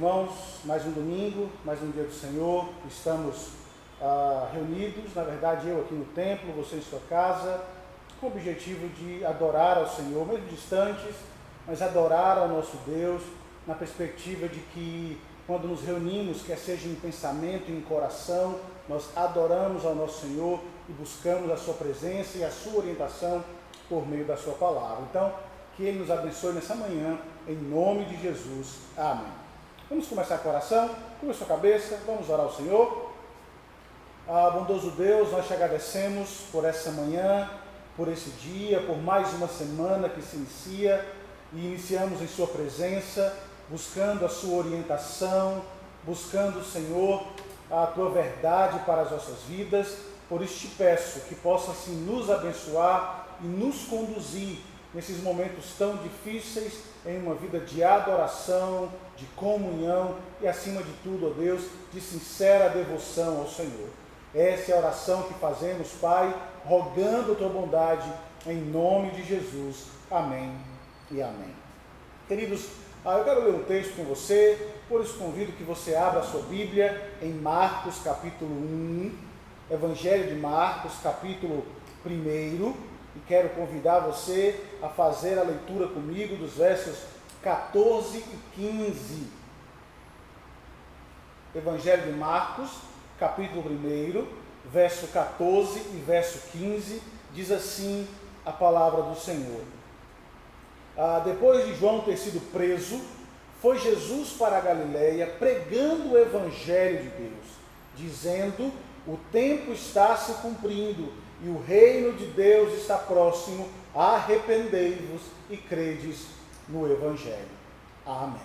irmãos, mais um domingo, mais um dia do Senhor. Estamos reunidos, na verdade eu aqui no templo, você em sua casa, com o objetivo de adorar ao Senhor, mesmo distantes, mas adorar ao nosso Deus, na perspectiva de que quando nos reunimos, quer seja em pensamento e em coração, nós adoramos ao nosso Senhor e buscamos a sua presença e a sua orientação por meio da sua palavra. Então, que Ele nos abençoe nessa manhã, em nome de Jesus. Amém. Vamos começar com a oração. Curva sua cabeça, vamos orar ao Senhor. Bondoso Deus, nós te agradecemos por essa manhã, por esse dia, por mais uma semana que se inicia e iniciamos em sua presença, buscando a sua orientação, buscando, Senhor, a tua verdade para as nossas vidas. Por isso te peço que possa assim nos abençoar e nos conduzir nesses momentos tão difíceis, em uma vida de adoração, de comunhão e, acima de tudo, ó Deus, de sincera devoção ao Senhor. Essa é a oração que fazemos, Pai, rogando a tua bondade, em nome de Jesus. Amém e amém. Queridos, eu quero ler um texto com você, por isso convido que você abra a sua Bíblia em Marcos, capítulo 1, Evangelho de Marcos, capítulo 1, e quero convidar você a fazer a leitura comigo dos versos 14 e 15. Evangelho de Marcos, capítulo 1, verso 14 e verso 15, diz assim a palavra do Senhor. Depois de João ter sido preso, foi Jesus para a Galileia pregando o Evangelho de Deus, dizendo: o tempo está se cumprindo e o reino de Deus está próximo, arrependei-vos e credes no Evangelho. Amém.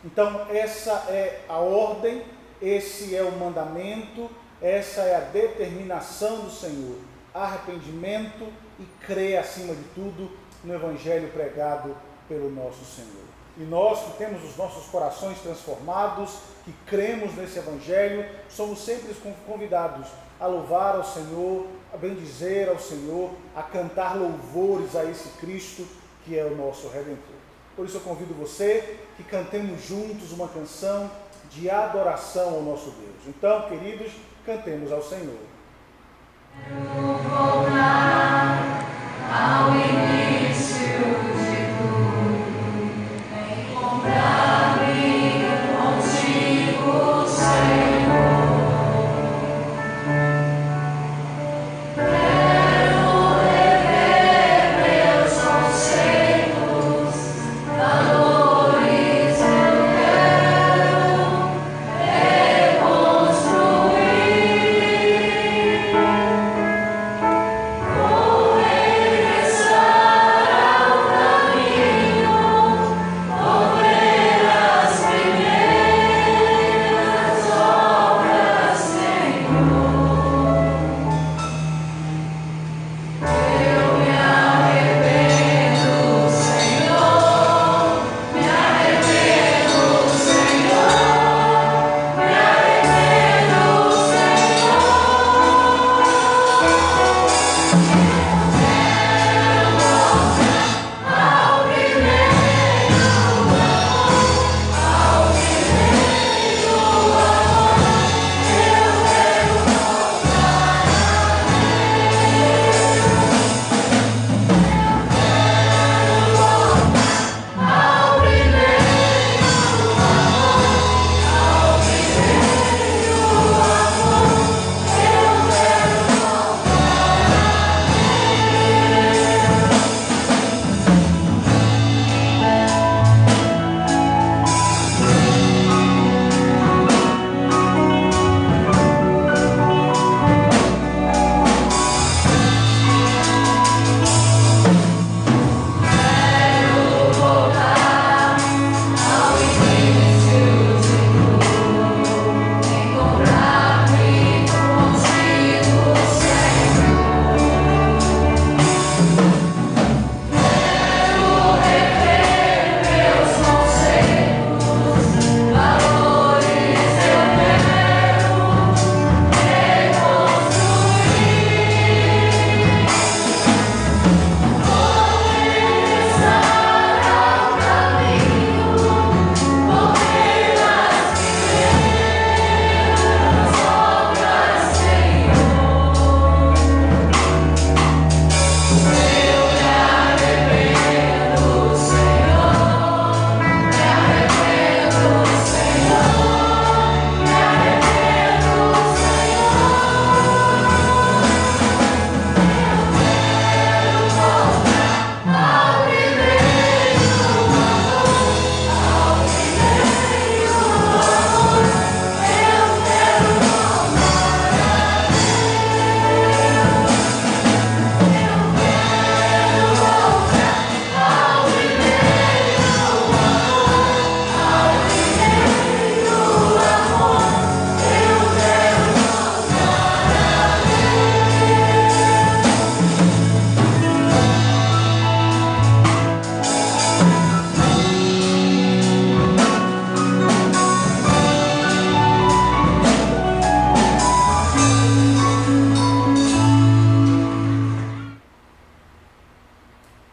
Então essa é a ordem, esse é o mandamento, essa é a determinação do Senhor. Arrependimento e crer acima de tudo no Evangelho pregado pelo nosso Senhor. E nós que temos os nossos corações transformados, que cremos nesse Evangelho, somos sempre convidados a louvar ao Senhor, a bendizer ao Senhor, a cantar louvores a esse Cristo que é o nosso Redentor. Por isso eu convido você que cantemos juntos uma canção de adoração ao nosso Deus. Então, queridos, cantemos ao Senhor. Eu vou voltar ao início de tudo, encontrar-me contigo, Senhor. Reconstruir.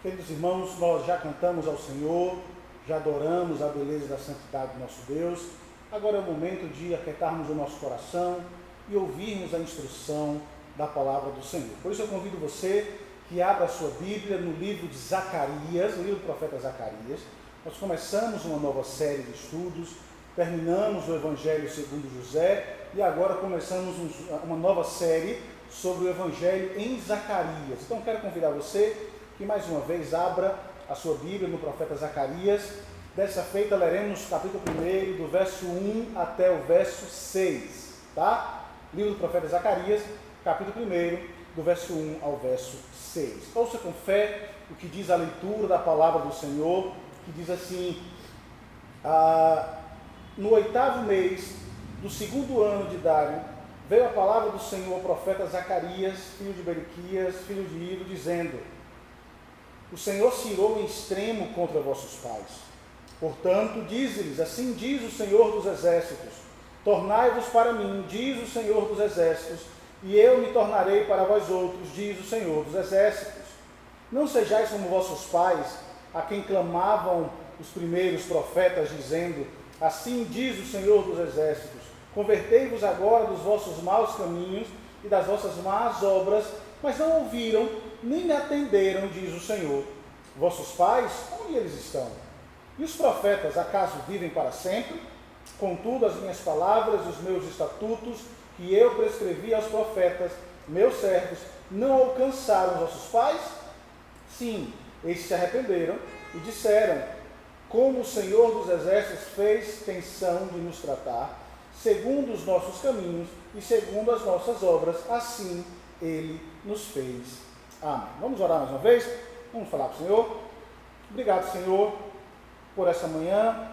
Queridos irmãos, nós já cantamos ao Senhor, já adoramos a beleza da santidade do nosso Deus. Agora é o momento de aquietarmos o nosso coração e ouvirmos a instrução da palavra do Senhor. Por isso eu convido você que abra a sua Bíblia no livro de Zacarias, no livro do profeta Zacarias. Nós começamos uma nova série de estudos, terminamos o Evangelho segundo José e agora começamos uma nova série sobre o Evangelho em Zacarias. Então quero convidar você que mais uma vez abra a sua Bíblia no profeta Zacarias. Dessa feita leremos capítulo 1, do verso 1 até o verso 6, tá? Livro do profeta Zacarias, capítulo 1, do verso 1 ao verso 6. Ouça com fé o que diz a leitura da palavra do Senhor, que diz assim: no 8º mês do 2º ano de Dário, veio a palavra do Senhor ao profeta Zacarias, filho de Berequias, filho de Ido, dizendo: o Senhor se irou em extremo contra vossos pais. Portanto, dize-lhes: assim diz o Senhor dos Exércitos, tornai-vos para mim, diz o Senhor dos Exércitos, e eu me tornarei para vós outros, diz o Senhor dos Exércitos. Não sejais como vossos pais, a quem clamavam os primeiros profetas, dizendo: assim diz o Senhor dos Exércitos, convertei-vos agora dos vossos maus caminhos e das vossas más obras, mas não ouviram, nem me atenderam, diz o Senhor. Vossos pais, onde eles estão? E os profetas, acaso vivem para sempre? Contudo, as minhas palavras e os meus estatutos, que eu prescrevi aos profetas, meus servos, não alcançaram vossos pais? Sim, estes se arrependeram e disseram: como o Senhor dos Exércitos fez tensão de nos tratar, segundo os nossos caminhos e segundo as nossas obras, assim Ele nos fez. Amém. Vamos orar mais uma vez? Vamos falar para o Senhor. Obrigado, Senhor, por essa manhã,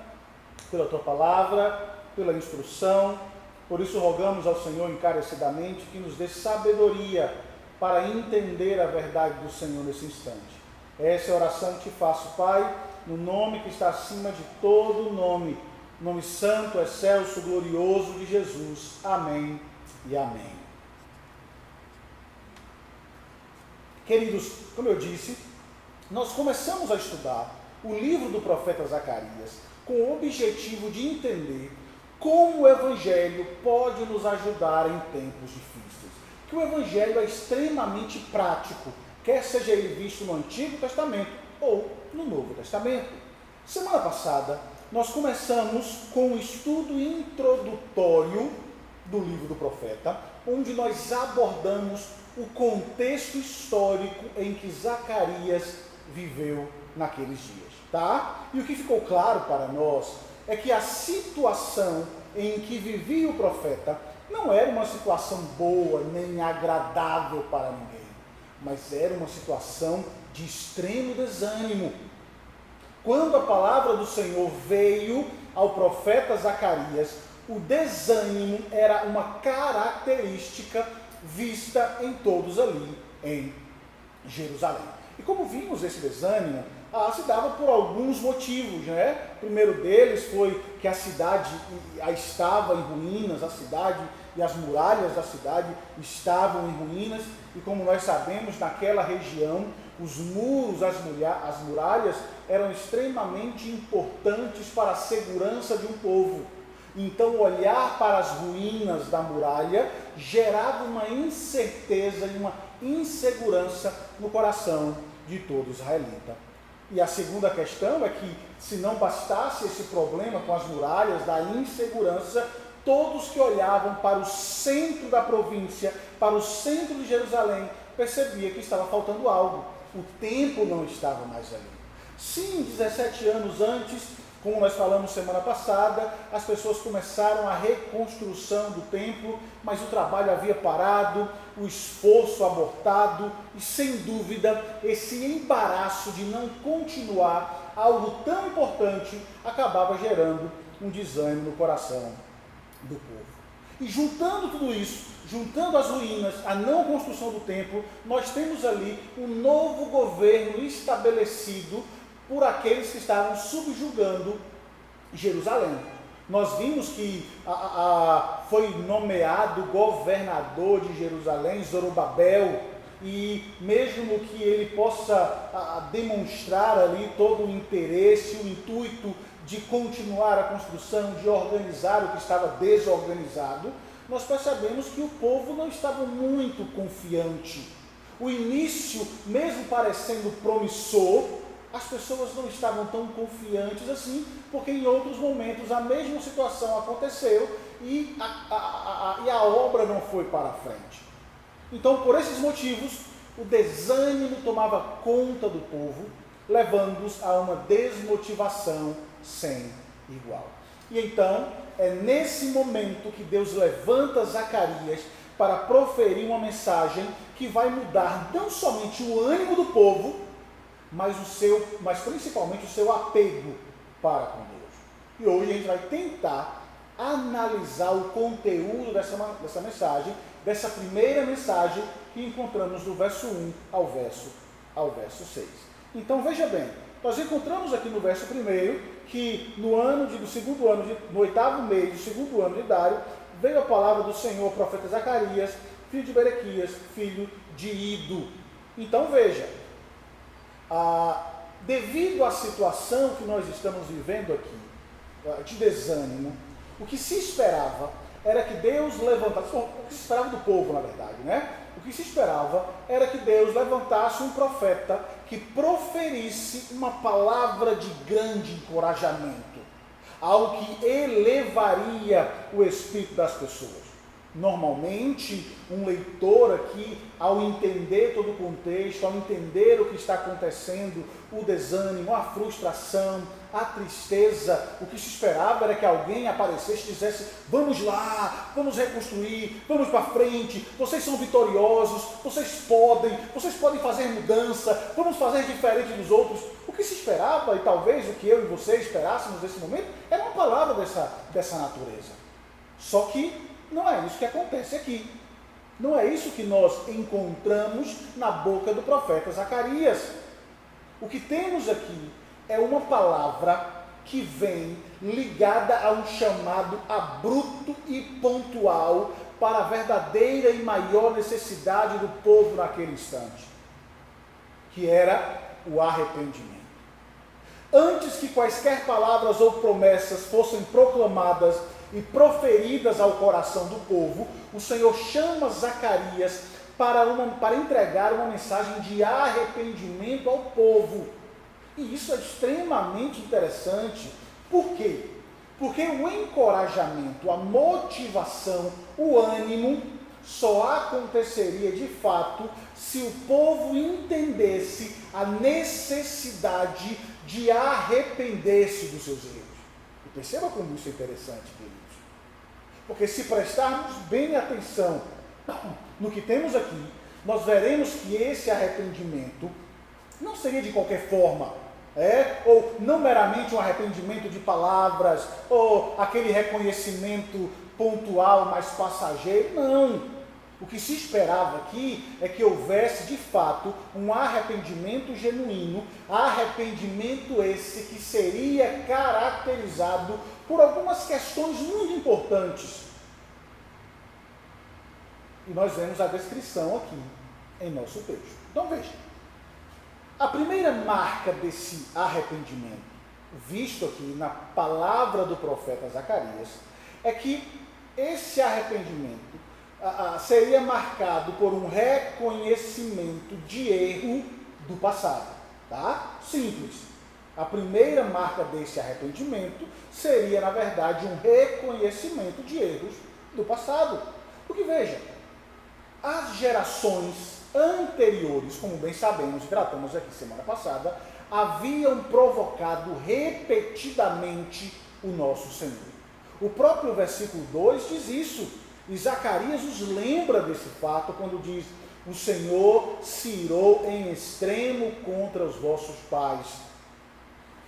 pela Tua palavra, pela instrução. Por isso rogamos ao Senhor encarecidamente que nos dê sabedoria para entender a verdade do Senhor nesse instante. Essa é a oração que te faço, Pai, no nome que está acima de todo nome, nome santo, excelso, glorioso de Jesus. Amém e amém. Queridos, como eu disse, nós começamos a estudar o livro do profeta Zacarias com o objetivo de entender como o Evangelho pode nos ajudar em tempos difíceis. Que o Evangelho é extremamente prático, quer seja ele visto no Antigo Testamento ou no Novo Testamento. Semana passada, nós começamos com o estudo introdutório do livro do profeta, onde nós abordamos o contexto histórico em que Zacarias viveu naqueles dias, tá? E o que ficou claro para nós é que a situação em que vivia o profeta não era uma situação boa nem agradável para ninguém, mas era uma situação de extremo desânimo. Quando a palavra do Senhor veio ao profeta Zacarias, o desânimo era uma característica vista em todos ali em Jerusalém. E como vimos esse desânimo, se dava por alguns motivos, né? O primeiro deles foi que a cidade estava em ruínas, a cidade e as muralhas da cidade estavam em ruínas, e como nós sabemos, naquela região, os muros, as muralhas eram extremamente importantes para a segurança de um povo. Então, olhar para as ruínas da muralha gerava uma incerteza e uma insegurança no coração de todo israelita. E a segunda questão é que, se não bastasse esse problema com as muralhas, da insegurança, todos que olhavam para o centro da província, para o centro de Jerusalém, percebiam que estava faltando algo. O templo não estava mais ali. Sim, 17 anos antes, como nós falamos semana passada, as pessoas começaram a reconstrução do templo, mas o trabalho havia parado, o esforço abortado, e sem dúvida esse embaraço de não continuar algo tão importante acabava gerando um desânimo no coração do povo. E juntando tudo isso, juntando as ruínas, a não construção do templo, nós temos ali um novo governo estabelecido por aqueles que estavam subjugando Jerusalém. Nós vimos que foi nomeado governador de Jerusalém, Zorobabel, e mesmo que ele possa demonstrar ali todo o interesse, o intuito de continuar a construção, de organizar o que estava desorganizado, nós percebemos que o povo não estava muito confiante. O início, mesmo parecendo promissor, as pessoas não estavam tão confiantes assim, porque em outros momentos a mesma situação aconteceu e a obra não foi para frente. Então, por esses motivos, o desânimo tomava conta do povo, levando-os a uma desmotivação sem igual. E então, é nesse momento que Deus levanta Zacarias para proferir uma mensagem que vai mudar não somente o ânimo do povo, mas principalmente o seu apego para com Deus. E hoje a gente vai tentar analisar o conteúdo dessa mensagem, dessa primeira mensagem que encontramos do verso 1 ao verso 6. Então veja bem, nós encontramos aqui no verso 1 que no 8º mês do segundo ano de Dário, veio a palavra do Senhor ao profeta Zacarias, filho de Berequias, filho de Ido. Então veja, devido à situação que nós estamos vivendo aqui, de desânimo, o que se esperava era que Deus levantasse, o que se esperava do povo, na verdade, né? O que se esperava era que Deus levantasse um profeta que proferisse uma palavra de grande encorajamento, algo que elevaria o espírito das pessoas. Normalmente, um leitor aqui, ao entender todo o contexto, ao entender o que está acontecendo, o desânimo, a frustração, a tristeza, o que se esperava era que alguém aparecesse e dissesse: vamos lá, vamos reconstruir, vamos para frente, vocês são vitoriosos, vocês podem fazer mudança, vamos fazer diferente dos outros. O que se esperava, e talvez o que eu e você esperássemos nesse momento, era uma palavra dessa natureza. Só que não é isso que acontece aqui. Não é isso que nós encontramos na boca do profeta Zacarias. O que temos aqui é uma palavra que vem ligada a um chamado abrupto e pontual para a verdadeira e maior necessidade do povo naquele instante, que era o arrependimento. Antes que quaisquer palavras ou promessas fossem proclamadas e proferidas ao coração do povo, o Senhor chama Zacarias para entregar uma mensagem de arrependimento ao povo. E isso é extremamente interessante. Por quê? Porque o encorajamento, a motivação, o ânimo só aconteceria de fato se o povo entendesse a necessidade de arrepender-se dos seus erros. E perceba como isso é interessante, queridos. Porque se prestarmos bem atenção no que temos aqui, nós veremos que esse arrependimento não seria de qualquer forma, ou não meramente um arrependimento de palavras, ou aquele reconhecimento pontual, mais passageiro, não. O que se esperava aqui é que houvesse de fato um arrependimento genuíno, arrependimento esse que seria caracterizado por algumas questões muito importantes. E nós vemos a descrição aqui em nosso texto. Então veja, a primeira marca desse arrependimento, visto aqui na palavra do profeta Zacarias, é que esse arrependimento seria marcado por um reconhecimento de erro do passado. Tá? Simples. A primeira marca desse arrependimento seria, na verdade, um reconhecimento de erros do passado. Porque veja, as gerações anteriores, como bem sabemos e tratamos aqui semana passada, haviam provocado repetidamente o nosso Senhor. O próprio versículo 2 diz isso. E Zacarias os lembra desse fato quando diz: o Senhor se irou em extremo contra os vossos pais.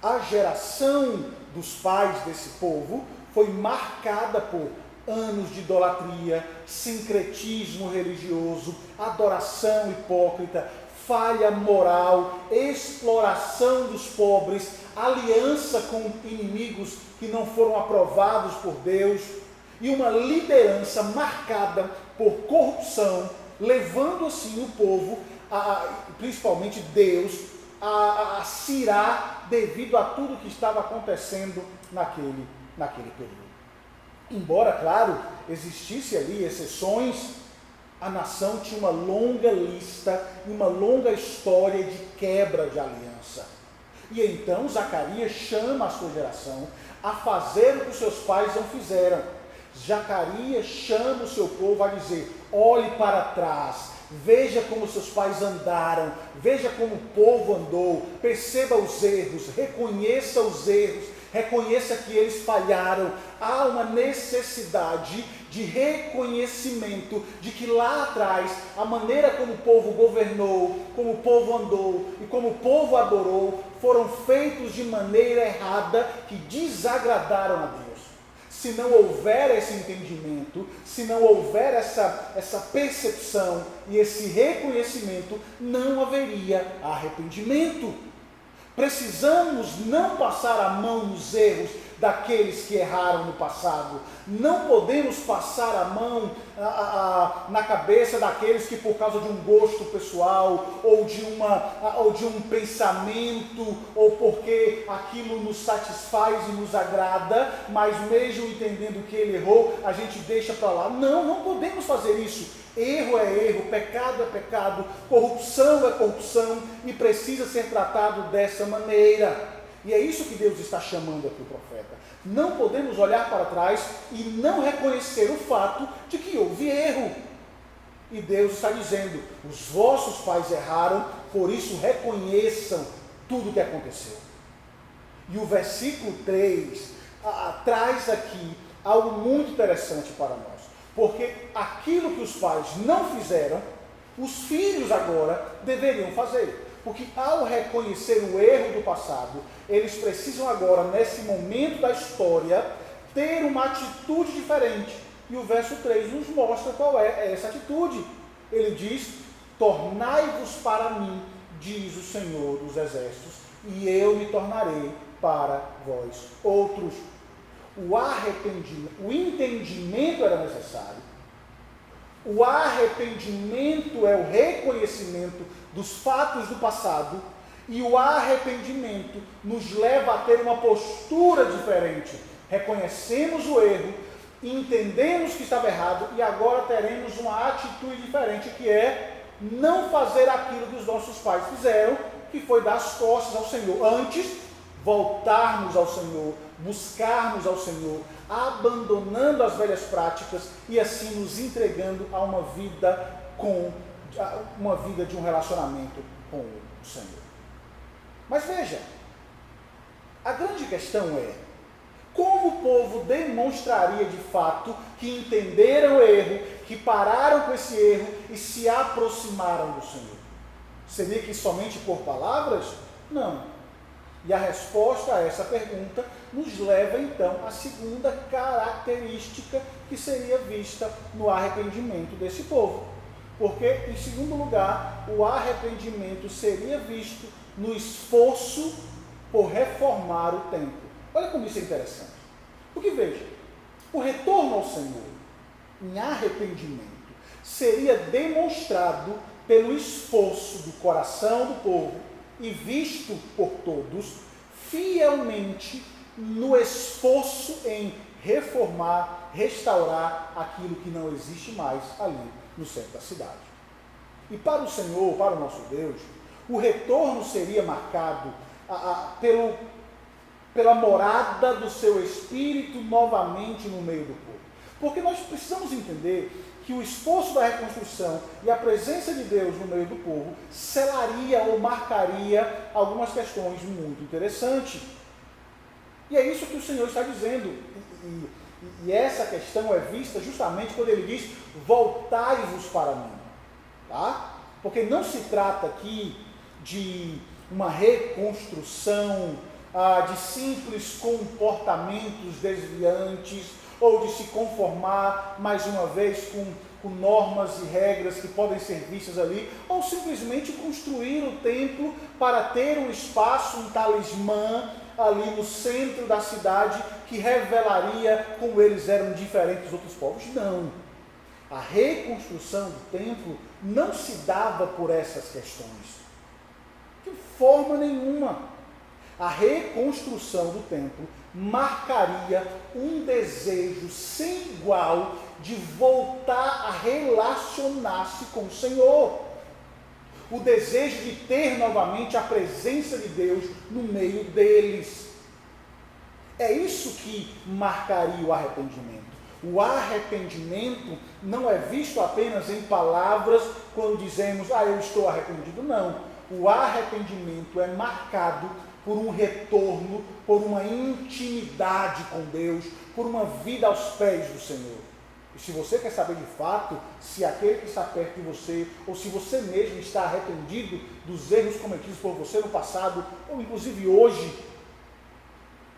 A geração dos pais desse povo foi marcada por anos de idolatria, sincretismo religioso, adoração hipócrita, falha moral, exploração dos pobres, aliança com inimigos que não foram aprovados por Deus, e uma liderança marcada por corrupção levando assim o povo, principalmente Deus, a se irar devido a tudo que estava acontecendo naquele período. Embora, claro, existisse ali exceções, a nação tinha uma longa lista e uma longa história de quebra de aliança. E então Zacarias chama a sua geração a fazer o que os seus pais não fizeram. Zacarias chama o seu povo a dizer: olhe para trás, veja como seus pais andaram, veja como o povo andou, perceba os erros, reconheça os erros, reconheça que eles falharam. Há uma necessidade de reconhecimento de que lá atrás, a maneira como o povo governou, como o povo andou e como o povo adorou, foram feitos de maneira errada, que desagradaram a Deus. Se não houver esse entendimento, se não houver essa percepção e esse reconhecimento, não haveria arrependimento. Precisamos não passar a mão nos erros daqueles que erraram no passado. Não podemos passar a mão na cabeça daqueles que, por causa de um gosto pessoal, ou de um pensamento, ou porque aquilo nos satisfaz e nos agrada, mas mesmo entendendo que ele errou, a gente deixa para lá. Não podemos fazer isso. Erro é erro, pecado é pecado, corrupção é corrupção, e precisa ser tratado dessa maneira. E é isso que Deus está chamando aqui o profeta. Não podemos olhar para trás e não reconhecer o fato de que houve erro. E Deus está dizendo: os vossos pais erraram, por isso reconheçam tudo o que aconteceu. E o versículo 3 traz aqui algo muito interessante para nós. Porque aquilo que os pais não fizeram, os filhos agora deveriam fazer. Porque ao reconhecer o erro do passado, eles precisam agora, nesse momento da história, ter uma atitude diferente. E o verso 3 nos mostra qual é essa atitude. Ele diz: tornai-vos para mim, diz o Senhor dos Exércitos, e eu me tornarei para vós outros. O arrependimento, o entendimento era necessário. O arrependimento é o reconhecimento dos fatos do passado, e o arrependimento nos leva a ter uma postura diferente. Reconhecemos o erro, entendemos que estava errado, e agora teremos uma atitude diferente, que é não fazer aquilo que os nossos pais fizeram, que foi dar as costas ao Senhor. Antes, voltarmos ao Senhor, buscarmos ao Senhor, abandonando as velhas práticas e assim nos entregando a uma vida de um relacionamento com o Senhor. Mas veja, a grande questão é: como o povo demonstraria de fato que entenderam o erro, que pararam com esse erro e se aproximaram do Senhor? Seria que somente por palavras? Não. E a resposta a essa pergunta nos leva então à segunda característica que seria vista no arrependimento desse povo. Porque, em segundo lugar, o arrependimento seria visto no esforço por reformar o templo. Olha como isso é interessante. Porque veja, o retorno ao Senhor em arrependimento seria demonstrado pelo esforço do coração do povo e visto por todos fielmente no esforço em reformar, restaurar aquilo que não existe mais ali no centro da cidade. E para o Senhor, para o nosso Deus, o retorno seria marcado pela morada do seu Espírito novamente no meio do povo. Porque nós precisamos entender que o esforço da reconstrução e a presença de Deus no meio do povo selaria ou marcaria algumas questões muito interessantes. E é isso que o Senhor está dizendo. E essa questão é vista justamente quando ele diz: voltai-vos para mim. Tá? Porque não se trata aqui de uma reconstrução de simples comportamentos desviantes, ou de se conformar mais uma vez com normas e regras que podem ser vistas ali, ou simplesmente construir o templo para ter um espaço, um talismã ali no centro da cidade que revelaria como eles eram diferentes dos outros povos. Não. A reconstrução do templo não se dava por essas questões. De forma nenhuma. A reconstrução do templo marcaria um desejo sem igual de voltar a relacionar-se com o Senhor. O desejo de ter novamente a presença de Deus no meio deles. É isso que marcaria o arrependimento. O arrependimento não é visto apenas em palavras quando dizemos, eu estou arrependido. Não. O arrependimento é marcado por um retorno, por uma intimidade com Deus, por uma vida aos pés do Senhor. E se você quer saber de fato se aquele que está perto de você, ou se você mesmo está arrependido dos erros cometidos por você no passado, ou inclusive hoje,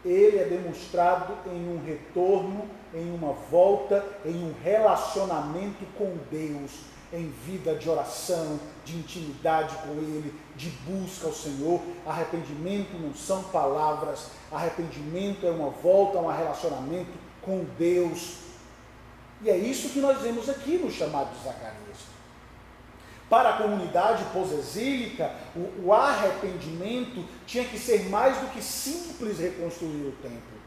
ele é demonstrado em um retorno, em uma volta, em um relacionamento com Deus, em vida de oração, de intimidade com Ele, de busca ao Senhor. Arrependimento não são palavras, arrependimento é uma volta a um relacionamento com Deus. E é isso que nós vemos aqui no chamado de Zacarias. Para a comunidade pós-exílica, o arrependimento tinha que ser mais do que simples reconstruir o templo.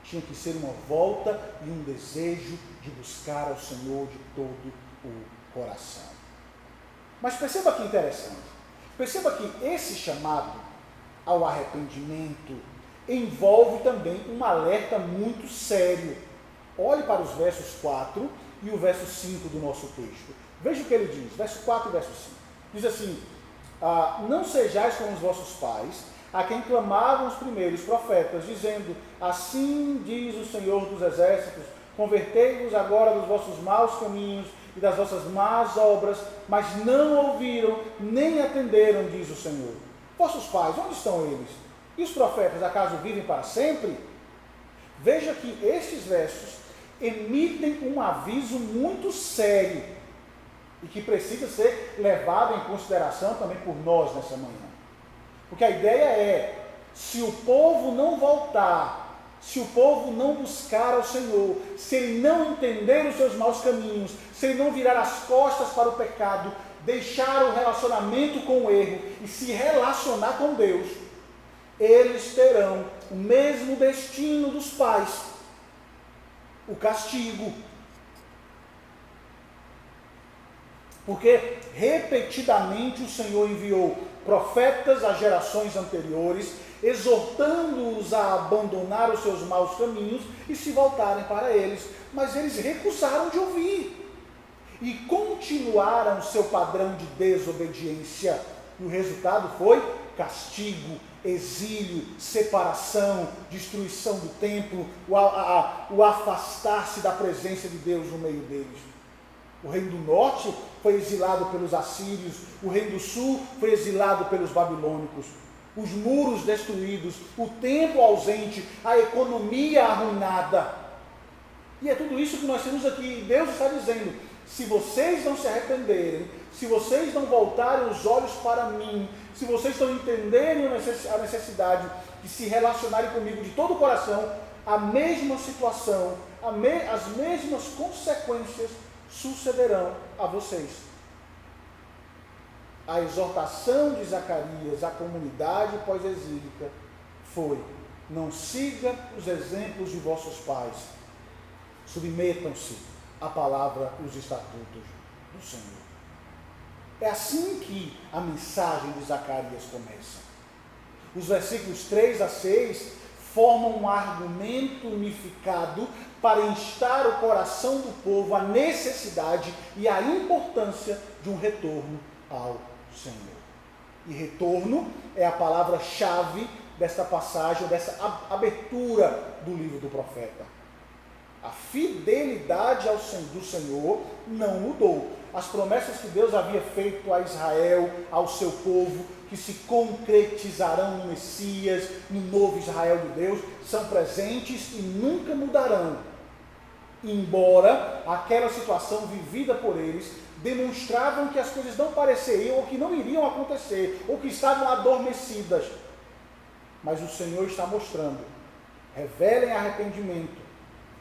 Tinha que ser uma volta e um desejo de buscar ao Senhor de todo o coração. Mas perceba que interessante. Perceba que esse chamado ao arrependimento envolve também um alerta muito sério. Olhe para os versos 4 e o verso 5 do nosso texto. Veja o que ele diz, verso 4 e verso 5. Diz assim, não sejais como os vossos pais, a quem clamavam os primeiros profetas, dizendo, assim diz o Senhor dos Exércitos, convertei-vos agora dos vossos maus caminhos e das vossas más obras, mas não ouviram, nem atenderam, diz o Senhor. Vossos pais, onde estão eles? E os profetas, acaso vivem para sempre? Veja que estes versos emitem um aviso muito sério e que precisa ser levado em consideração também por nós nessa manhã. Porque a ideia é, se o povo não voltar, se o povo não buscar ao Senhor, se ele não entender os seus maus caminhos, se ele não virar as costas para o pecado, deixar o relacionamento com o erro e se relacionar com Deus, eles terão o mesmo destino dos pais, o castigo. Porque repetidamente o Senhor enviou profetas às gerações anteriores, exortando-os a abandonar os seus maus caminhos e se voltarem para eles. Mas eles recusaram de ouvir e continuaram seu padrão de desobediência. E o resultado foi castigo, exílio, separação, destruição do templo, o afastar-se da presença de Deus no meio deles. O reino do norte foi exilado pelos assírios, o reino do sul foi exilado pelos babilônicos. Os muros destruídos, o templo ausente, a economia arruinada. E é tudo isso que nós temos aqui. Deus está dizendo, se vocês não se arrependerem, se vocês não voltarem os olhos para mim, se vocês não entenderem a necessidade de se relacionarem comigo de todo o coração, a mesma situação, as mesmas consequências sucederão a vocês. A exortação de Zacarias à comunidade pós-exílica foi: não siga os exemplos de vossos pais, submetam-se à palavra e os estatutos do Senhor. É assim que a mensagem de Zacarias começa. Os versículos 3 a 6 formam um argumento unificado para instar o coração do povo à necessidade e à importância de um retorno ao Senhor. E retorno é a palavra-chave desta passagem, dessa abertura do livro do profeta. A fidelidade do Senhor não mudou. As promessas que Deus havia feito a Israel, ao seu povo, que se concretizarão no Messias, no novo Israel de Deus, são presentes e nunca mudarão. Embora aquela situação vivida por eles demonstravam que as coisas não pareceriam ou que não iriam acontecer, ou que estavam adormecidas. Mas o Senhor está mostrando: revelem arrependimento,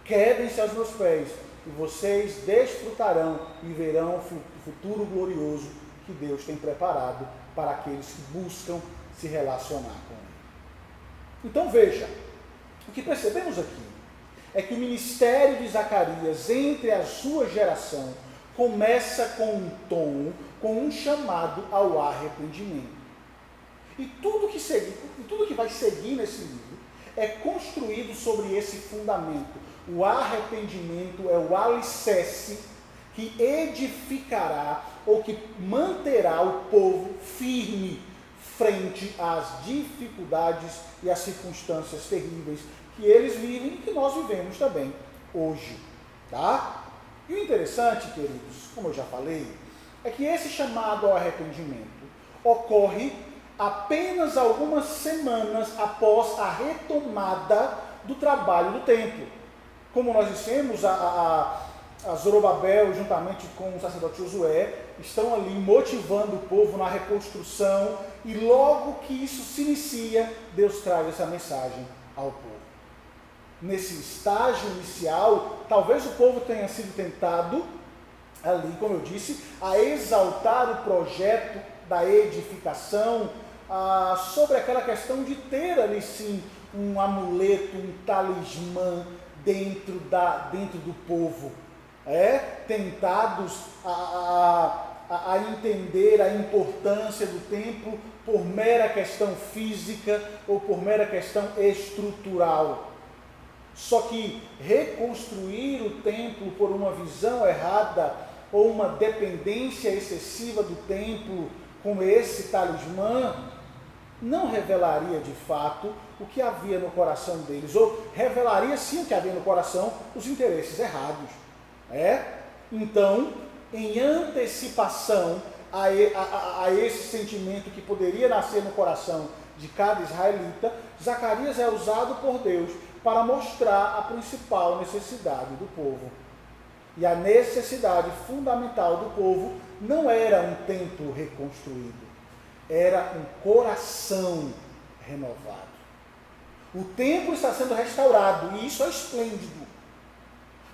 quedem-se aos meus pés, e vocês desfrutarão e verão o futuro glorioso que Deus tem preparado para aqueles que buscam se relacionar com Ele. Então veja, o que percebemos aqui é que o ministério de Zacarias entre a sua geração começa com um tom, com um chamado ao arrependimento. E tudo que vai seguir nesse livro é construído sobre esse fundamento. O arrependimento é o alicerce que edificará ou que manterá o povo firme frente às dificuldades e às circunstâncias terríveis que eles vivem e que nós vivemos também hoje. Tá? E o interessante, queridos, como eu já falei, é que esse chamado ao arrependimento ocorre apenas algumas semanas após a retomada do trabalho do templo. Como nós dissemos, a Zorobabel, juntamente com o sacerdote Josué, estão ali motivando o povo na reconstrução, e logo que isso se inicia, Deus traz essa mensagem ao povo. Nesse estágio inicial, talvez o povo tenha sido tentado, ali, como eu disse, a exaltar o projeto da edificação, sobre aquela questão de ter ali sim um amuleto, um talismã dentro do povo, tentados a entender a importância do templo por mera questão física ou por mera questão estrutural. Só que reconstruir o templo por uma visão errada ou uma dependência excessiva do templo com esse talismã não revelaria de fato o que havia no coração deles, ou revelaria sim o que havia no coração, os interesses errados. Então, em antecipação a esse sentimento que poderia nascer no coração de cada israelita, Zacarias é usado por Deus para mostrar a principal necessidade do povo. E a necessidade fundamental do povo não era um templo reconstruído, era um coração renovado. O templo está sendo restaurado, e isso é esplêndido.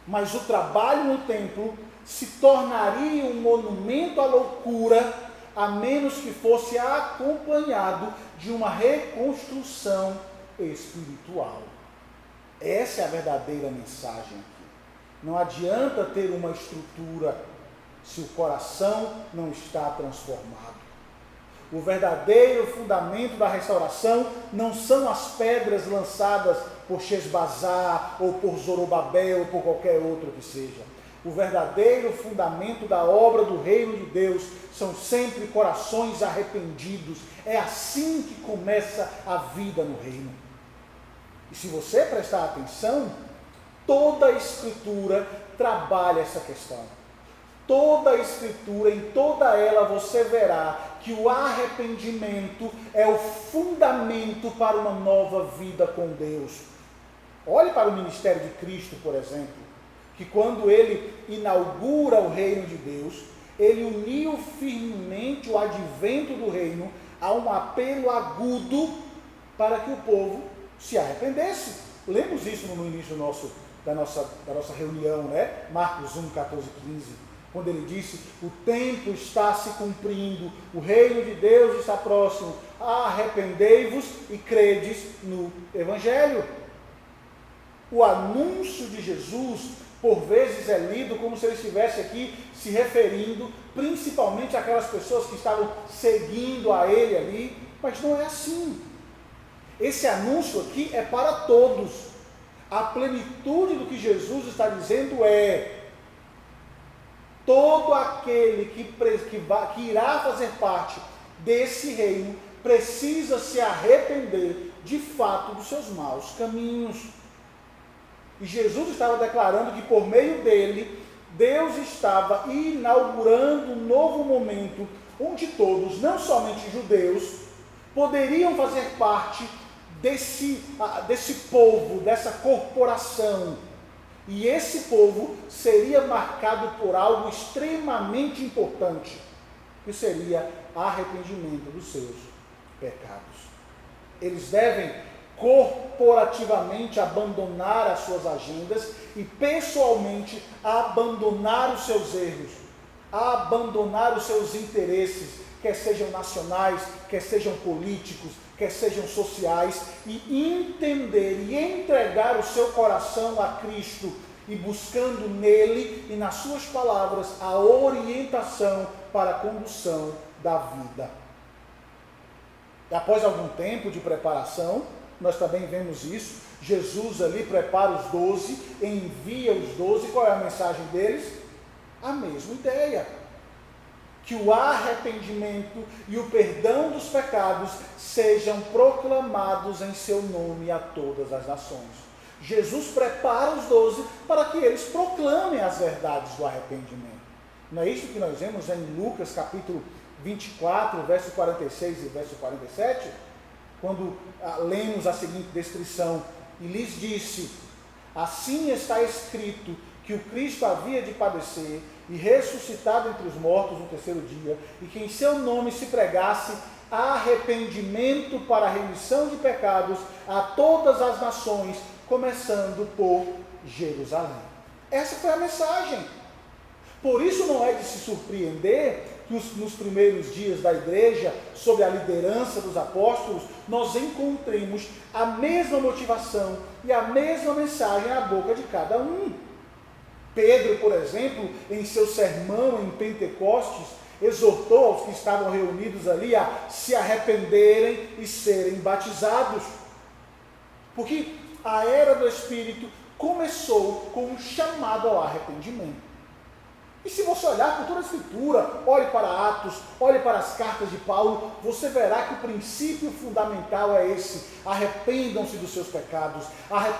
Mas o trabalho no templo se tornaria um monumento à loucura, a menos que fosse acompanhado de uma reconstrução espiritual. Essa é a verdadeira mensagem aqui. Não adianta ter uma estrutura se o coração não está transformado. O verdadeiro fundamento da restauração não são as pedras lançadas por Shesbazar, ou por Zorobabel, ou por qualquer outro que seja. O verdadeiro fundamento da obra do reino de Deus são sempre corações arrependidos. É assim que começa a vida no reino. E se você prestar atenção, toda a Escritura trabalha essa questão. Toda a Escritura, em toda ela você verá que o arrependimento é o fundamento para uma nova vida com Deus. Olhe para o ministério de Cristo, por exemplo, que quando ele inaugura o reino de Deus, ele uniu firmemente o advento do reino a um apelo agudo para que o povo se arrependesse. Lemos isso no início da nossa reunião, Marcos 1, 14, 15, quando ele disse: o tempo está se cumprindo, o reino de Deus está próximo, arrependei-vos e credes no Evangelho. O anúncio de Jesus, por vezes, é lido como se ele estivesse aqui se referindo principalmente àquelas pessoas que estavam seguindo a ele ali, mas não é assim. Esse anúncio aqui é para todos. A plenitude do que Jesus está dizendo é: todo aquele que irá fazer parte desse reino precisa se arrepender de fato dos seus maus caminhos. E Jesus estava declarando que por meio dele, Deus estava inaugurando um novo momento onde todos, não somente judeus, poderiam fazer parte desse povo, dessa corporação. E esse povo seria marcado por algo extremamente importante, que seria arrependimento dos seus pecados. Eles devem corporativamente abandonar as suas agendas e pessoalmente abandonar os seus erros, abandonar os seus interesses, quer sejam nacionais, quer sejam políticos, quer sejam sociais, e entender e entregar o seu coração a Cristo, e buscando nele e nas suas palavras a orientação para a condução da vida. E após algum tempo de preparação, nós também vemos isso, Jesus ali prepara os 12, envia os 12, qual é a mensagem deles? A mesma ideia, que o arrependimento e o perdão dos pecados sejam proclamados em seu nome a todas as nações. Jesus prepara os 12 para que eles proclamem as verdades do arrependimento. Não é isso que nós vemos em Lucas capítulo 24, verso 46 e verso 47? Quando lemos a seguinte descrição: e lhes disse, assim está escrito que o Cristo havia de padecer e ressuscitado entre os mortos no terceiro dia, e que em seu nome se pregasse arrependimento para a remissão de pecados a todas as nações, começando por Jerusalém. Essa foi a mensagem. Por isso não é de se surpreender que nos primeiros dias da igreja, sob a liderança dos apóstolos, nós encontremos a mesma motivação e a mesma mensagem na boca de cada um. Pedro, por exemplo, em seu sermão em Pentecostes, exortou aos que estavam reunidos ali a se arrependerem e serem batizados. Porque a era do Espírito começou com um chamado ao arrependimento. E se você olhar por toda a Escritura, olhe para Atos, olhe para as cartas de Paulo, você verá que o princípio fundamental é esse: arrependam-se dos seus pecados,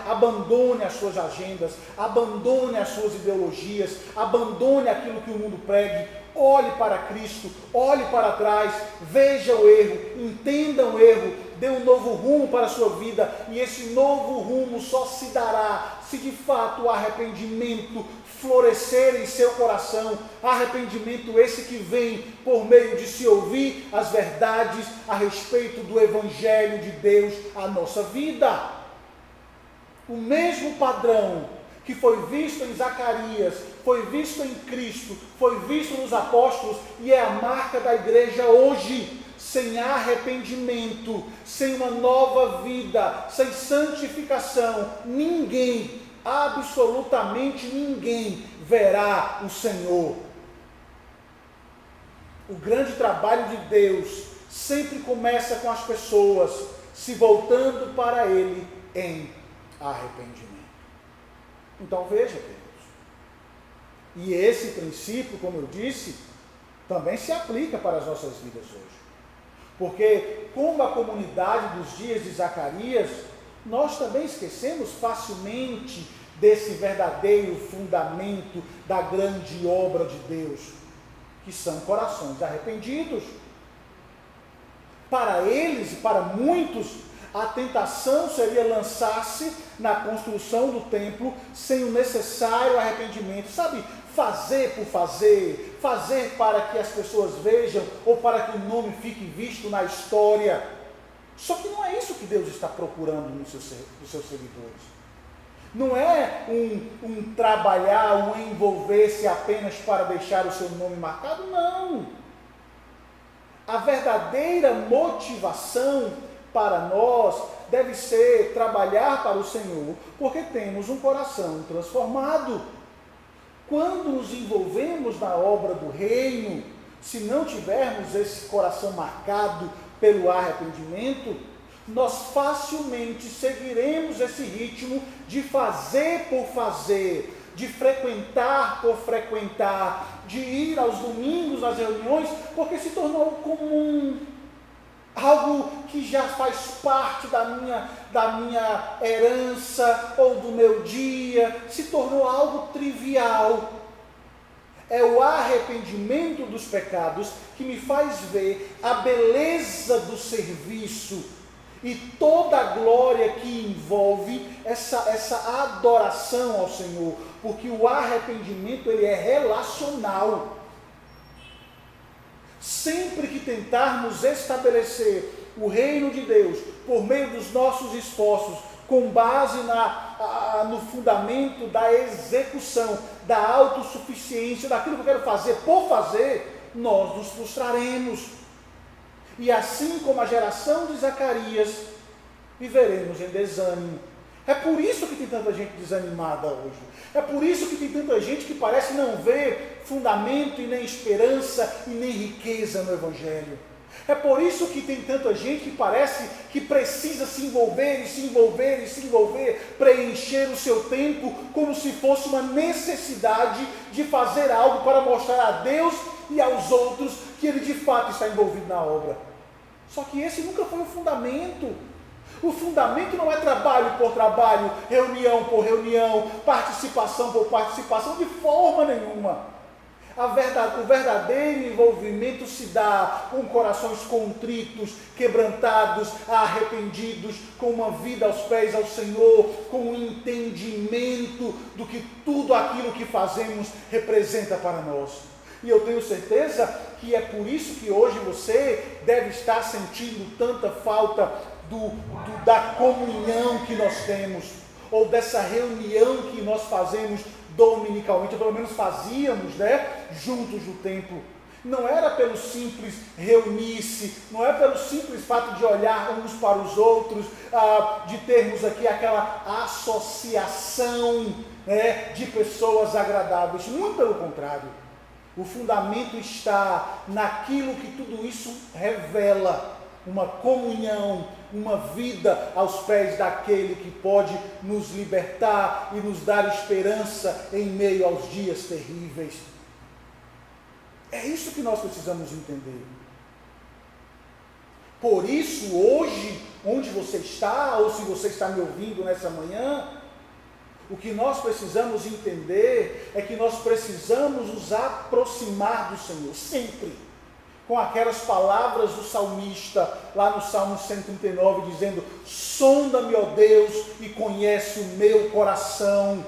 abandone as suas agendas, abandone as suas ideologias, abandone aquilo que o mundo pregue, olhe para Cristo, olhe para trás, veja o erro, entenda o erro, dê um novo rumo para a sua vida, e esse novo rumo só se dará se de fato o arrependimento florescer em seu coração, arrependimento esse que vem por meio de se ouvir as verdades a respeito do Evangelho de Deus à nossa vida. O mesmo padrão que foi visto em Zacarias, foi visto em Cristo, foi visto nos apóstolos e é a marca da igreja hoje. Sem arrependimento, sem uma nova vida, sem santificação, ninguém, absolutamente ninguém, verá o Senhor. O grande trabalho de Deus sempre começa com as pessoas se voltando para Ele em arrependimento. Então veja, queridos, e esse princípio, como eu disse, também se aplica para as nossas vidas hoje. Porque, como a comunidade dos dias de Zacarias, nós também esquecemos facilmente desse verdadeiro fundamento da grande obra de Deus, que são corações arrependidos. Para eles e para muitos, a tentação seria lançar-se na construção do templo sem o necessário arrependimento, sabe? Fazer por fazer, fazer para que as pessoas vejam ou para que o nome fique visto na história. Só que não é isso que Deus está procurando nos seus seguidores. Não é um trabalhar, um envolver-se apenas para deixar o seu nome marcado, não. A verdadeira motivação para nós deve ser trabalhar para o Senhor, porque temos um coração transformado. Quando nos envolvemos na obra do reino, se não tivermos esse coração marcado pelo arrependimento, nós facilmente seguiremos esse ritmo de fazer por fazer, de frequentar por frequentar, de ir aos domingos nas reuniões, porque se tornou comum, algo que já faz parte da minha herança ou do meu dia, se tornou algo trivial. É o arrependimento dos pecados que me faz ver a beleza do serviço e toda a glória que envolve essa adoração ao Senhor, porque o arrependimento ele é relacional. Sempre que tentarmos estabelecer o reino de Deus por meio dos nossos esforços, com base no fundamento da execução, da autossuficiência, daquilo que eu quero fazer por fazer, nós nos frustraremos. E assim como a geração de Zacarias, viveremos em desânimo. É por isso que tem tanta gente desanimada hoje. É por isso que tem tanta gente que parece não ver fundamento e nem esperança e nem riqueza no Evangelho. É por isso que tem tanta gente que parece que precisa se envolver e se envolver e se envolver, preencher o seu tempo como se fosse uma necessidade de fazer algo para mostrar a Deus e aos outros que ele de fato está envolvido na obra. Só que esse nunca foi o fundamento. O fundamento não é trabalho por trabalho, reunião por reunião, participação por participação, de forma nenhuma. O verdadeiro envolvimento se dá com corações contritos, quebrantados, arrependidos, com uma vida aos pés ao Senhor, com um entendimento do que tudo aquilo que fazemos representa para nós. E eu tenho certeza que é por isso que hoje você deve estar sentindo tanta falta da comunhão que nós temos, ou dessa reunião que nós fazemos dominicalmente, ou pelo menos fazíamos, juntos no templo. Não era pelo simples reunir-se, não é pelo simples fato de olhar uns para os outros, de termos aqui aquela associação, de pessoas agradáveis. Muito pelo contrário. O fundamento está naquilo que tudo isso revela, uma comunhão, uma vida aos pés daquele que pode nos libertar e nos dar esperança em meio aos dias terríveis. É isso que nós precisamos entender. Por isso, hoje, onde você está, ou se você está me ouvindo nessa manhã, o que nós precisamos entender é que nós precisamos nos aproximar do Senhor, sempre. Com aquelas palavras do salmista, lá no Salmo 139, dizendo: sonda-me, ó Deus, e conhece o meu coração.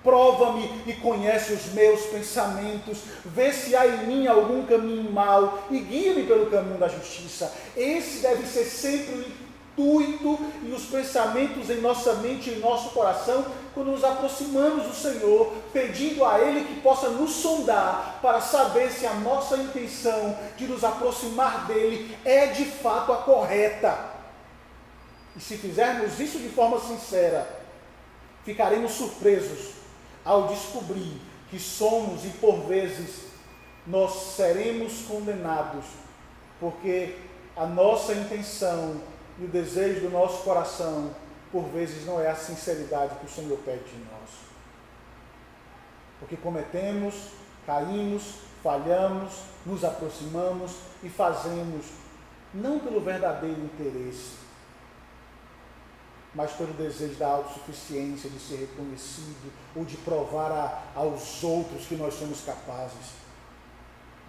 Prova-me e conhece os meus pensamentos. Vê se há em mim algum caminho mau e guia-me pelo caminho da justiça. Esse deve ser sempre o intuito e os pensamentos em nossa mente e em nosso coração quando nos aproximamos do Senhor, pedindo a Ele que possa nos sondar para saber se a nossa intenção de nos aproximar dEle é de fato a correta. E se fizermos isso de forma sincera, ficaremos surpresos ao descobrir que somos e por vezes nós seremos condenados, porque a nossa intenção e o desejo do nosso coração, por vezes, não é a sinceridade que o Senhor pede de nós. Porque cometemos, caímos, falhamos, nos aproximamos e fazemos, não pelo verdadeiro interesse, mas pelo desejo da autossuficiência, de ser reconhecido, ou de provar aos outros que nós somos capazes.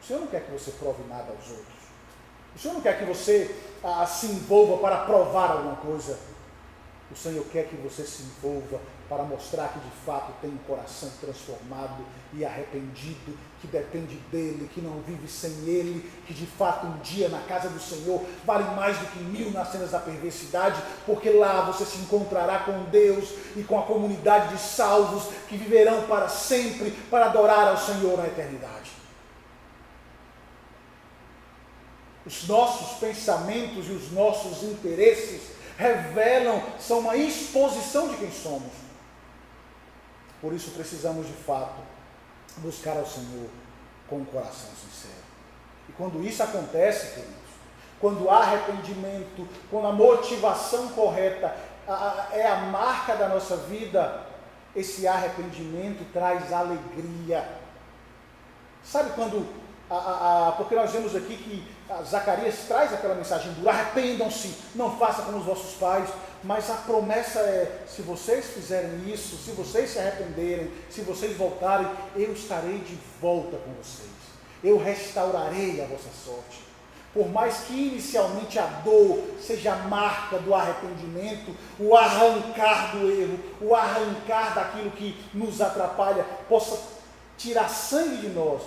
O Senhor não quer que você prove nada aos outros. O Senhor não quer que você se envolva para provar alguma coisa. O Senhor quer que você se envolva para mostrar que de fato tem um coração transformado e arrependido, que depende dEle, que não vive sem Ele, que de fato um dia na casa do Senhor vale mais do que 1000 nas cenas da perversidade, porque lá você se encontrará com Deus e com a comunidade de salvos que viverão para sempre para adorar ao Senhor na eternidade. Os nossos pensamentos e os nossos interesses revelam, são uma exposição de quem somos. Por isso precisamos de fato buscar ao Senhor com um coração sincero. E quando isso acontece, queridos, quando há arrependimento, quando a motivação correta é a marca da nossa vida, esse arrependimento traz alegria. Sabe quando porque nós vemos aqui que Zacarias traz aquela mensagem dura: arrependam-se, não façam como os vossos pais. Mas a promessa é: se vocês fizerem isso, se vocês se arrependerem, se vocês voltarem, eu estarei de volta com vocês, eu restaurarei a vossa sorte. Por mais que inicialmente a dor seja a marca do arrependimento, o arrancar do erro, o arrancar daquilo que nos atrapalha, possa tirar sangue de nós,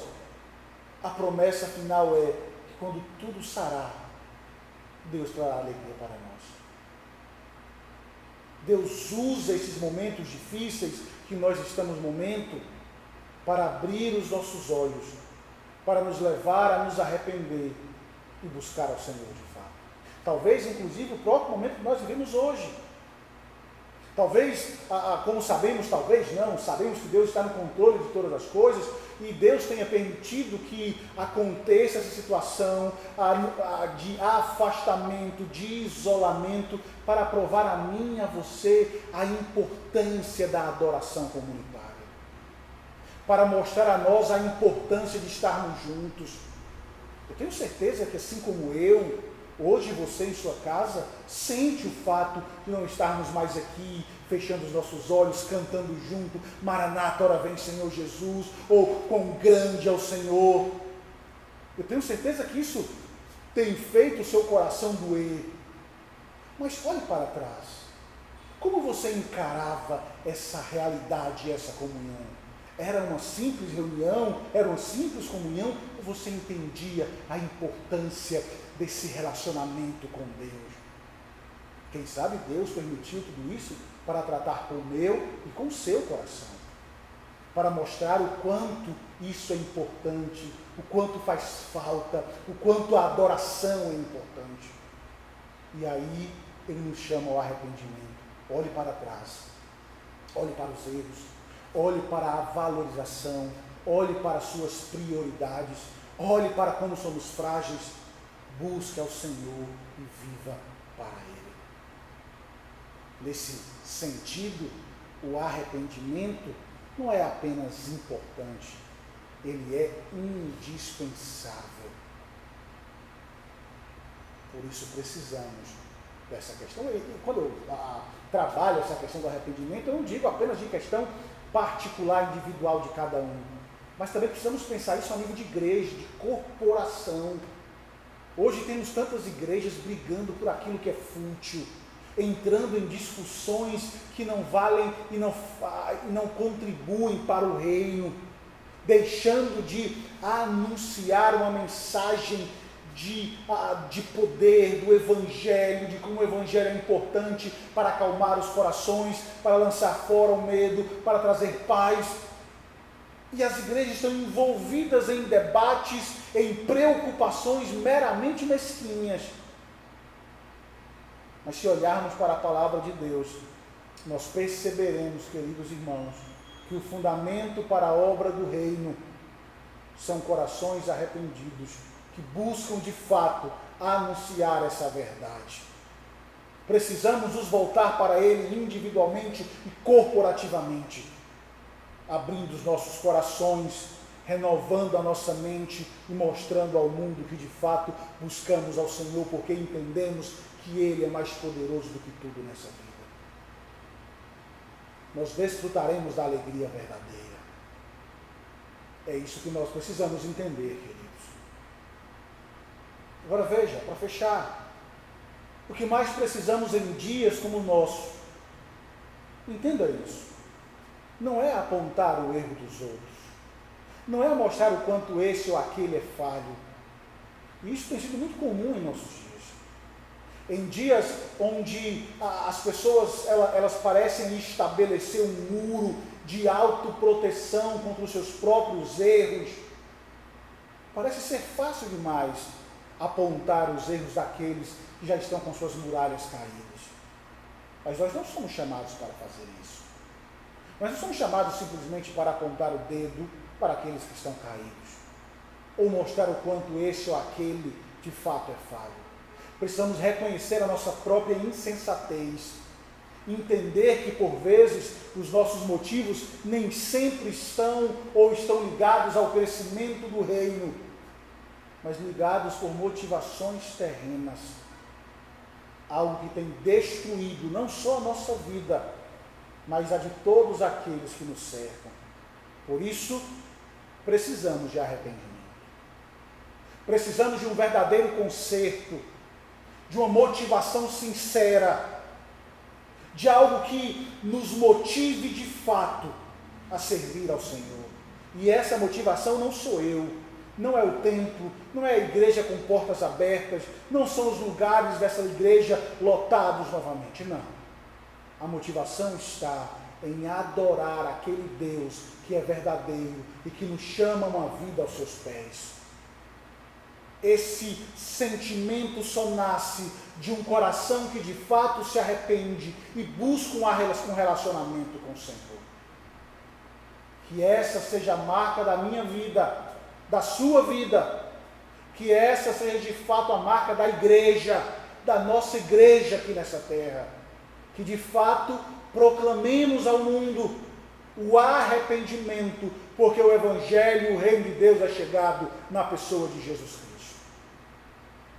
a promessa final é que quando tudo sarar, Deus trará alegria para nós. Deus usa esses momentos difíceis que nós estamos no momento para abrir os nossos olhos, para nos levar a nos arrepender e buscar ao Senhor de fato. Talvez, inclusive, o próprio momento que nós vivemos hoje. Talvez, como sabemos, talvez não, sabemos que Deus está no controle de todas as coisas e Deus tenha permitido que aconteça essa situação de afastamento, de isolamento, para provar a mim e a você a importância da adoração comunitária, para mostrar a nós a importância de estarmos juntos. Eu tenho certeza que, assim como eu, hoje você em sua casa sente o fato de não estarmos mais aqui, fechando os nossos olhos, cantando junto, Maranata, ora vem Senhor Jesus, ou quão grande é o Senhor. Eu tenho certeza que isso tem feito o seu coração doer. Mas olhe para trás. Como você encarava essa realidade, essa comunhão? Era uma simples reunião? Era uma simples comunhão? Ou você entendia a importância desse relacionamento com Deus? Quem sabe Deus permitiu tudo isso para tratar com o meu e com o seu coração, para mostrar o quanto isso é importante, o quanto faz falta, o quanto a adoração é importante. E aí Ele nos chama ao arrependimento. Olhe para trás, olhe para os erros, olhe para a valorização, olhe para as suas prioridades, olhe para como somos frágeis, busque ao Senhor e viva para Ele. Nesse sentido, o arrependimento não é apenas importante, ele é indispensável. Por isso precisamos dessa questão. E quando eu trabalho essa questão do arrependimento, eu não digo apenas de questão particular, individual de cada um, mas também precisamos pensar isso a nível de igreja, de corporação. Hoje temos tantas igrejas brigando por aquilo que é fútil, entrando em discussões que não valem e não contribuem para o reino, deixando de anunciar uma mensagem de poder do Evangelho, de como o Evangelho é importante para acalmar os corações, para lançar fora o medo, para trazer paz. E as igrejas estão envolvidas em debates, em preocupações meramente mesquinhas. Mas se olharmos para a palavra de Deus, nós perceberemos, queridos irmãos, que o fundamento para a obra do reino são corações arrependidos, que buscam de fato anunciar essa verdade. Precisamos nos voltar para Ele individualmente e corporativamente, abrindo os nossos corações, renovando a nossa mente e mostrando ao mundo que de fato buscamos ao Senhor, porque entendemos que Ele é mais poderoso do que tudo nessa vida. Nós desfrutaremos da alegria verdadeira. É isso que nós precisamos entender, queridos. Agora veja, para fechar, o que mais precisamos em dias como o nosso, entenda isso, não é apontar o erro dos outros, não é mostrar o quanto esse ou aquele é falho. Isso tem sido muito comum em nossos dias. Em dias onde as pessoas elas parecem estabelecer um muro de autoproteção contra os seus próprios erros, parece ser fácil demais apontar os erros daqueles que já estão com suas muralhas caídas. Mas nós não somos chamados para fazer isso. Nós não somos chamados simplesmente para apontar o dedo para aqueles que estão caídos, ou mostrar o quanto esse ou aquele de fato é falho. Precisamos reconhecer a nossa própria insensatez, entender que por vezes os nossos motivos nem sempre estão ligados ao crescimento do reino, mas ligados por motivações terrenas, algo que tem destruído não só a nossa vida, mas a de todos aqueles que nos cercam. Por isso, precisamos de arrependimento. Precisamos de um verdadeiro conserto, de uma motivação sincera, de algo que nos motive de fato a servir ao Senhor. E essa motivação não sou eu, não é o templo, não é a igreja com portas abertas, não são os lugares dessa igreja lotados novamente, não. A motivação está em adorar aquele Deus que é verdadeiro e que nos chama uma vida aos seus pés. Esse sentimento só nasce de um coração que de fato se arrepende e busca um relacionamento com o Senhor. Que essa seja a marca da minha vida, da sua vida. Que essa seja de fato a marca da igreja, da nossa igreja aqui nessa terra. Que de fato proclamemos ao mundo o arrependimento, porque o Evangelho, o Reino de Deus é chegado na pessoa de Jesus Cristo.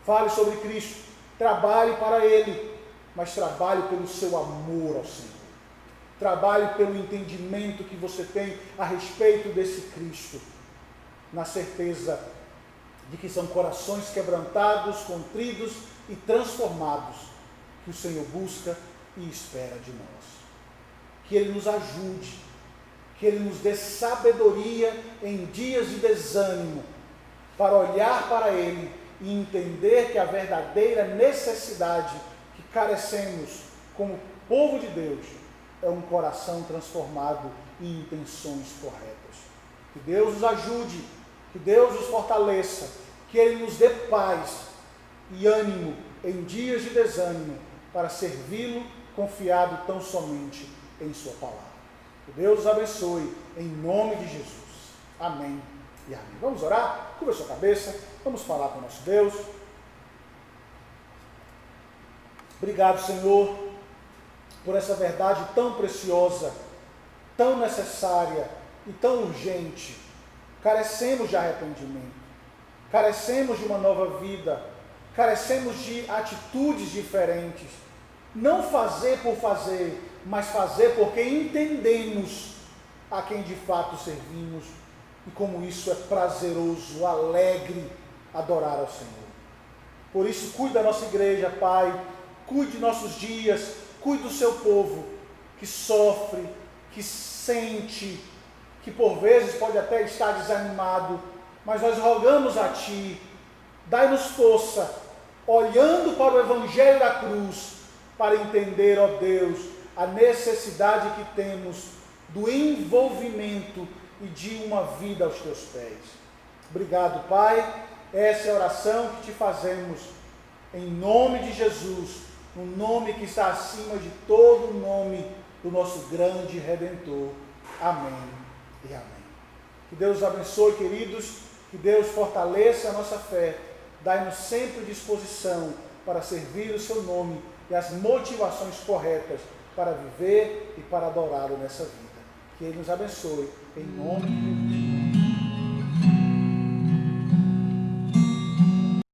Fale sobre Cristo, trabalhe para Ele, mas trabalhe pelo seu amor ao Senhor. Trabalhe pelo entendimento que você tem a respeito desse Cristo, na certeza de que são corações quebrantados, contridos e transformados que o Senhor busca e espera de nós. Que Ele nos ajude, que Ele nos dê sabedoria em dias de desânimo, para olhar para Ele e entender que a verdadeira necessidade que carecemos como povo de Deus é um coração transformado em intenções corretas. Que Deus nos ajude, que Deus nos fortaleça, que Ele nos dê paz e ânimo em dias de desânimo para servi-lo confiado tão somente em sua palavra. Que Deus os abençoe em nome de Jesus. Amém e amém. Vamos orar? Curva a sua cabeça, vamos falar com o nosso Deus. Obrigado, Senhor, por essa verdade tão preciosa, tão necessária e tão urgente. Carecemos de arrependimento, carecemos de uma nova vida, carecemos de atitudes diferentes. Não fazer por fazer, mas fazer porque entendemos a quem de fato servimos e como isso é prazeroso, alegre adorar ao Senhor. Por isso, cuide da nossa igreja, Pai, cuide de nossos dias, cuide do seu povo que sofre, que sente, que por vezes pode até estar desanimado, mas nós rogamos a Ti, dai-nos força, olhando para o Evangelho da cruz, para entender, ó Deus, a necessidade que temos do envolvimento e de uma vida aos Teus pés. Obrigado, Pai. Essa é a oração que Te fazemos, em nome de Jesus, no nome que está acima de todo o nome do nosso grande Redentor. Amém e amém. Que Deus abençoe, queridos, que Deus fortaleça a nossa fé, dai-nos sempre disposição para servir o Seu nome e as motivações corretas para viver e para adorá-lo nessa vida. Que Ele nos abençoe, em nome de Jesus.